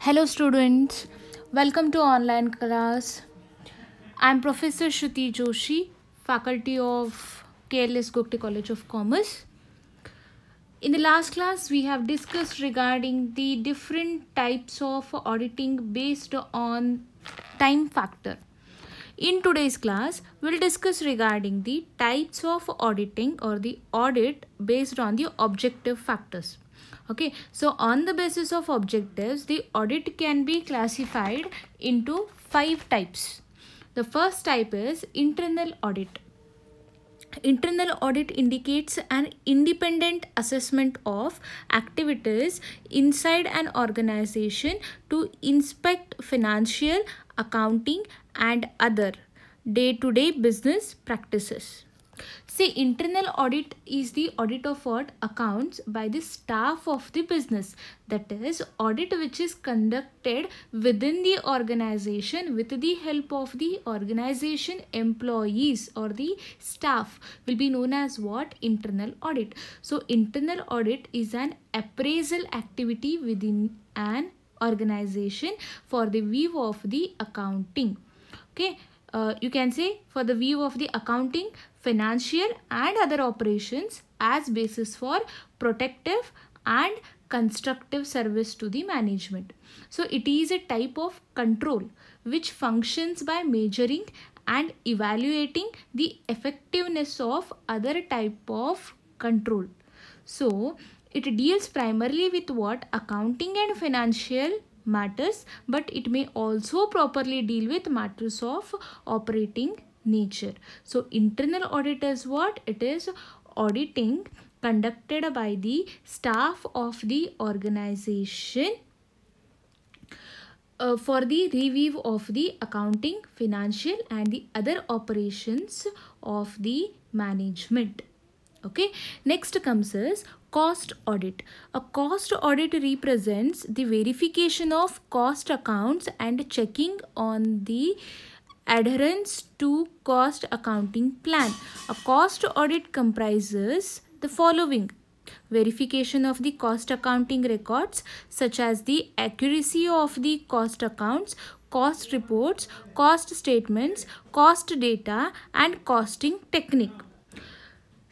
Hello students, welcome to online class. I am Professor Shruti Joshi, faculty of KLS Gogte College of Commerce. In the last class, we have discussed regarding the different types of auditing based on time factor. In today's class, we'll discuss regarding the types of auditing or the audit based on the objective factors. Okay, so on the basis of objectives, the audit can be classified into 5 types. The first type is internal audit. Internal audit indicates an independent assessment of activities inside an organization to inspect financial, accounting, and other day-to-day business practices. See, internal audit is the audit of what? Accounts by the staff of the business. That is, audit which is conducted within the organization with the help of the organization employees or the staff will be known as what? Internal audit. So, internal audit is an appraisal activity within an organization for the view of the accounting. Okay. You can say for the view of the accounting, financial and other operations as basis for protective and constructive service to the management. So it is a type of control which functions by measuring and evaluating the effectiveness of other type of control. So it deals primarily with what? Accounting and financial matters, but it may also properly deal with matters of operating nature. So internal audit is what? It is auditing conducted by the staff of the organization for the review of the accounting, financial and the other operations of the management. Okay, next comes is cost audit. A cost audit represents the verification of cost accounts and checking on the adherence to cost accounting plan. A cost audit comprises the following: verification of the cost accounting records such as the accuracy of the cost accounts, cost reports, cost statements, cost data and costing technique.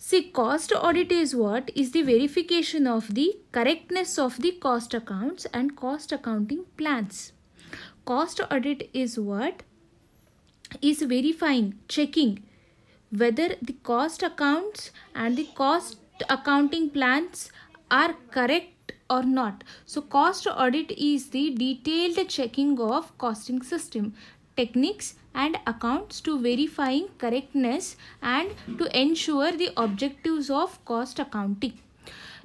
See, cost audit is what? Is the verification of the correctness of the cost accounts and cost accounting plans. Cost audit is what? Is verifying, checking whether the cost accounts and the cost accounting plans are correct or not. So cost audit is the detailed checking of costing system, techniques and accounts to verifying correctness and to ensure the objectives of cost accounting.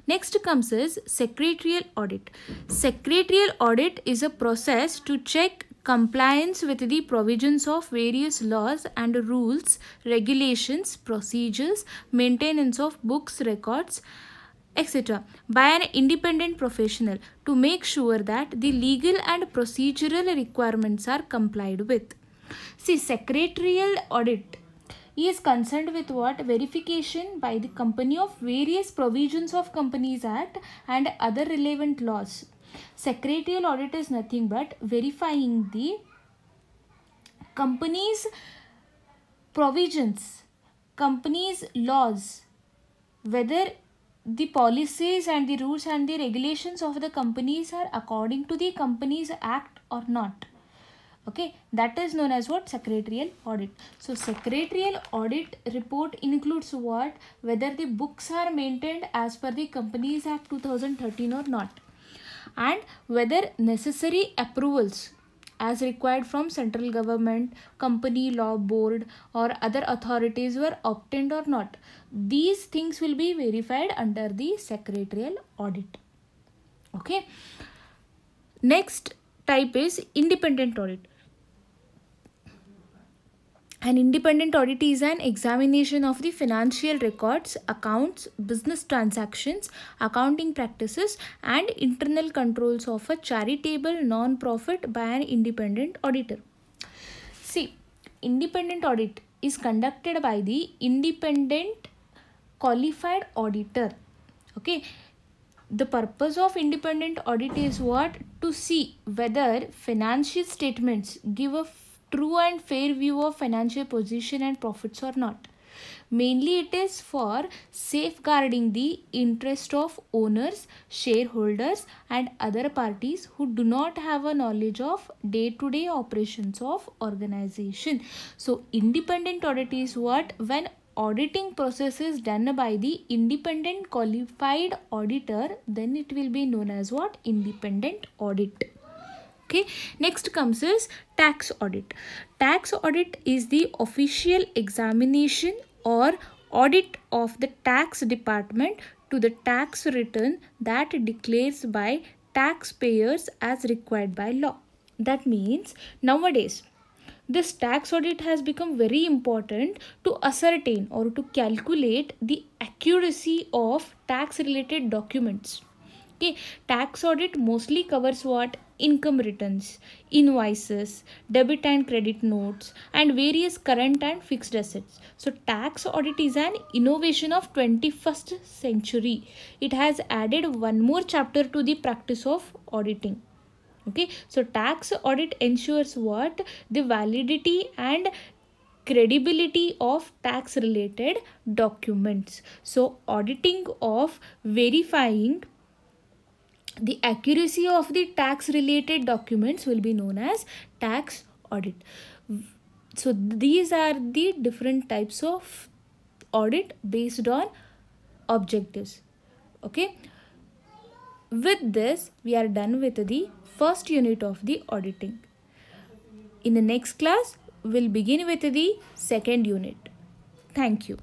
Next comes is secretarial audit. Secretarial audit is a process to check compliance with the provisions of various laws and rules, regulations, procedures, maintenance of books, records, etc. by an independent professional to make sure that the legal and procedural requirements are complied with. See, secretarial audit is concerned with what? Verification by the company of various provisions of Companies Act and other relevant laws. Secretarial audit is nothing but verifying the company's provisions, company's laws, whether the policies and the rules and the regulations of the companies are according to the Companies Act or not. Okay, that is known as what? Secretarial audit. So secretarial audit report includes what? Whether the books are maintained as per the Companies Act 2013 or not, and whether necessary approvals as required from central government, company law board or other authorities were obtained or not. These things will be verified under the secretarial audit. Okay. Next type is independent audit. An independent audit is an examination of the financial records, accounts, business transactions, accounting practices, and internal controls of a charitable non-profit by an independent auditor. See, independent audit is conducted by the independent qualified auditor. Okay. the purpose of independent audit is what? To see whether financial statements give a true and fair view of financial position and profits or not. Mainly it is for safeguarding the interest of owners, shareholders and other parties who do not have a knowledge of day-to-day operations of organization. So independent audit is what? When auditing process is done by the independent qualified auditor, then it will be known as what? Independent audit. Okay, next comes is tax audit. Tax audit is the official examination or audit of the tax department to the tax return that declares by taxpayers as required by law. That means nowadays this tax audit has become very important to ascertain or to calculate the accuracy of tax related documents. Okay, tax audit mostly covers what? Income returns, invoices, debit and credit notes, and various current and fixed assets. So tax audit is an innovation of 21st century. It has added one more chapter to the practice of auditing. Okay, so tax audit ensures what? The validity and credibility of tax related documents. So auditing of verifying the accuracy of the tax related documents will be known as tax audit. So these are the different types of audit based on objectives. Okay, with this we are done with the first unit of the auditing. In the next class we'll begin with the second unit. Thank you.